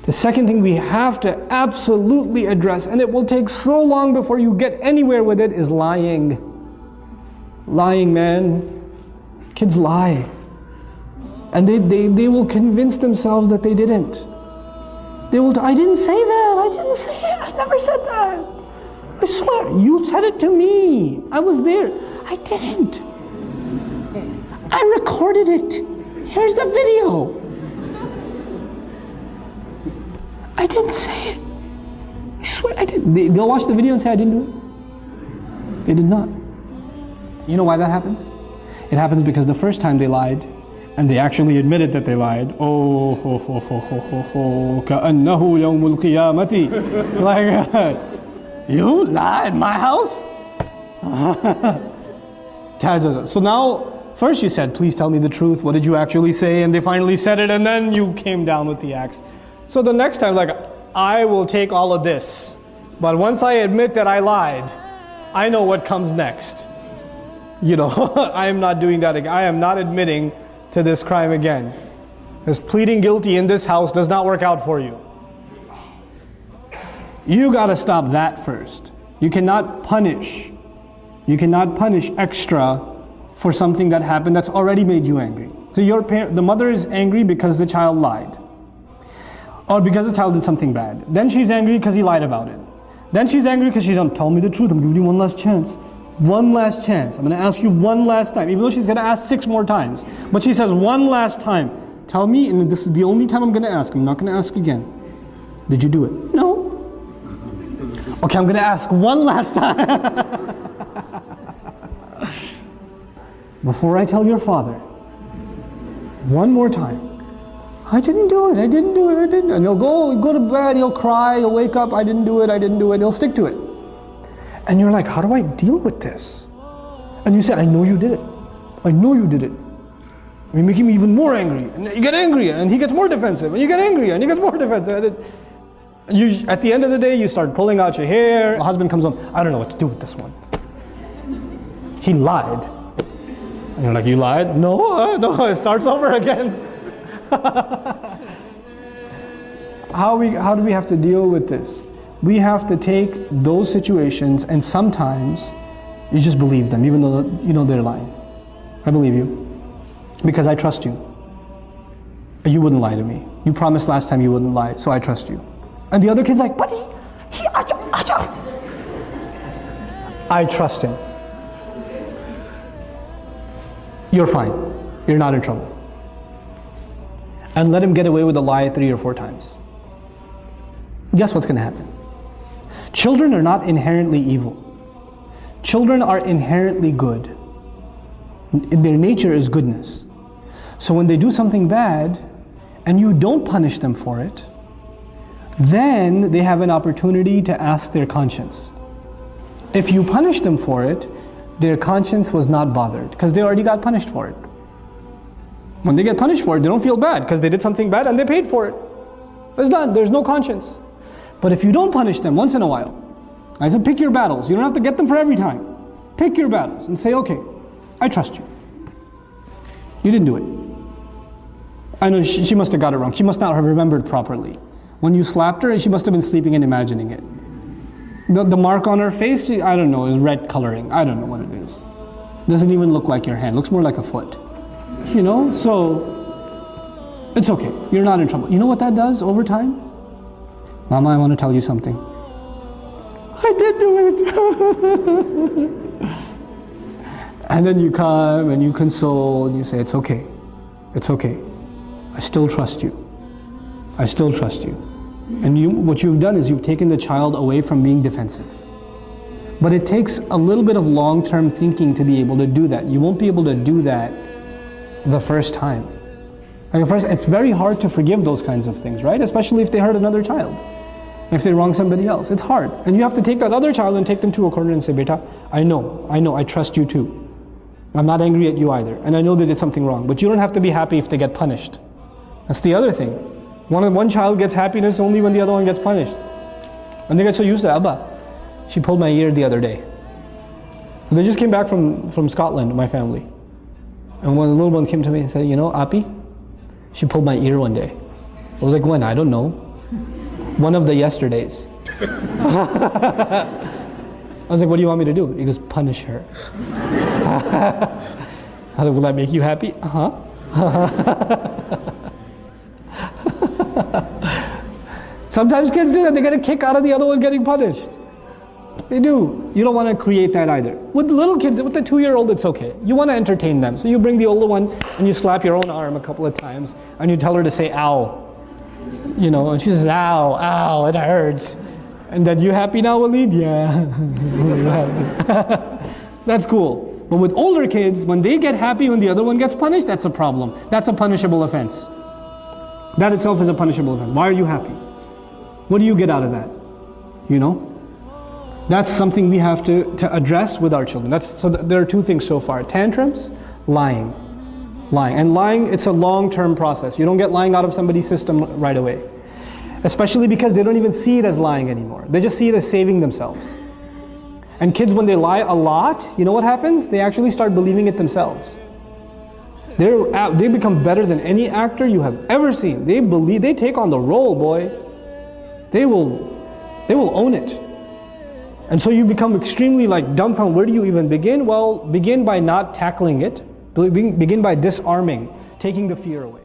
The second thing we have to absolutely address, and it will take so long before you get anywhere with it, is lying. Lying, man. Kids lie. And they will convince themselves that they didn't. They will, I didn't say that, I didn't say it, I never said that. I swear, you said it to me. I was there. I didn't. I recorded it. Here's the video. I didn't say it. I swear I didn't. They'll watch the video and say I didn't do it. They did not. You know why that happens? It happens because the first time they lied, and they actually admitted that they lied. Oh, ho, ho, ho, ho, ho, ho, كأنه يوم القيامة. Like, you lied in my house? So now, first you said, please tell me the truth. What did you actually say? And they finally said it, and then you came down with the axe. So the next time, like, I will take all of this. But once I admit that I lied, I know what comes next. You know, I am not doing that again. I am not admitting to this crime again. Because pleading guilty in this house does not work out for you. You got to stop that first. You cannot punish. You cannot punish extra for something that happened that's already made you angry. So the mother is angry because the child lied. Or because the child did something bad. Then she's angry because he lied about it. Then she's angry because she's like, tell me the truth, I'm giving you one last chance. One last chance. I'm going to ask you one last time. Even though she's going to ask 6 more times. But she says one last time. Tell me, and this is the only time I'm going to ask. I'm not going to ask again. Did you do it? No. Okay, I'm going to ask one last time. Before I tell your father, one more time. I didn't do it, I didn't do it, I didn't. And he'll go to bed, he'll cry, he'll wake up, I didn't do it, I didn't do it. He'll stick to it. And you're like, how do I deal with this? And you said, I know you did it. I know you did it. You're making me even more angry. And you get angry, and he gets more defensive. And you get angry, and he gets more defensive. And at the end of the day, you start pulling out your hair. The husband comes home, I don't know what to do with this one. He lied. And you're like, you lied? No, it starts over again. How do we have to deal with this? We have to take those situations, and sometimes you just believe them, even though you know they're lying. I believe you because I trust you. You wouldn't lie to me. You promised last time you wouldn't lie, so I trust you. And the other kid's like, but I trust him. You're fine. You're not in trouble. And let him get away with a lie 3 or 4 times. Guess what's going to happen? Children are not inherently evil. Children are inherently good. Their nature is goodness. So when they do something bad and you don't punish them for it, then they have an opportunity to ask their conscience. If you punish them for it, their conscience was not bothered because they already got punished for it. When they get punished for it, they don't feel bad because they did something bad and they paid for it. It's done. There's no conscience. But if you don't punish them once in a while, I said pick your battles. You don't have to get them for every time. Pick your battles and say, okay, I trust you. You didn't do it. I know she must have got it wrong. She must not have remembered properly. When you slapped her, she must have been sleeping and imagining it. The mark on her face, I don't know, is red coloring. I don't know what it is. Doesn't even look like your hand. Looks more like a foot. You know, so it's okay. You're not in trouble. You know what that does over time? Mama, I want to tell you something. I did do it. And then you come and you console and you say, it's okay. It's okay. I still trust you. I still trust you. And what you've done is you've taken the child away from being defensive. But it takes a little bit of long-term thinking to be able to do that. You won't be able to do that the first time. Like first, it's very hard to forgive those kinds of things, right? Especially if they hurt another child. If they wrong somebody else, it's hard. And you have to take that other child and take them to a corner and say, Beta, I know, I trust you too. I'm not angry at you either. And I know they did something wrong. But you don't have to be happy if they get punished. That's the other thing. One child gets happiness only when the other one gets punished. And they get so used to Abba. She pulled my ear the other day. They just came back from Scotland, my family. And when the little one came to me and said, you know, Api, she pulled my ear one day. I was like, when? I don't know. One of the yesterdays. I was like, what do you want me to do? He goes, punish her. I was like, will that make you happy? Uh-huh. Sometimes kids do that. They get a kick out of the other one getting punished. They do. You don't want to create that either. With the little kids, with the 2-year-old, it's okay. You want to entertain them. So you bring the older one and you slap your own arm a couple of times and you tell her to say, ow. You know, and she says, ow, ow, it hurts. And then, you happy now, Walid? Yeah. That's cool. But with older kids, when they get happy when the other one gets punished, that's a problem. That's a punishable offense. That itself is a punishable offense. Why are you happy? What do you get out of that? You know? That's something we have to address with our children. So there are 2 things so far. Tantrums, lying. Lying. And lying, it's a long-term process. You don't get lying out of somebody's system right away. Especially because they don't even see it as lying anymore. They just see it as saving themselves. And kids, when they lie a lot, you know what happens? They actually start believing it themselves. They become better than any actor you have ever seen. They take on the role, boy. They will own it. And so you become extremely dumbfounded. Where do you even begin? Well, begin by not tackling it. Begin by disarming, taking the fear away.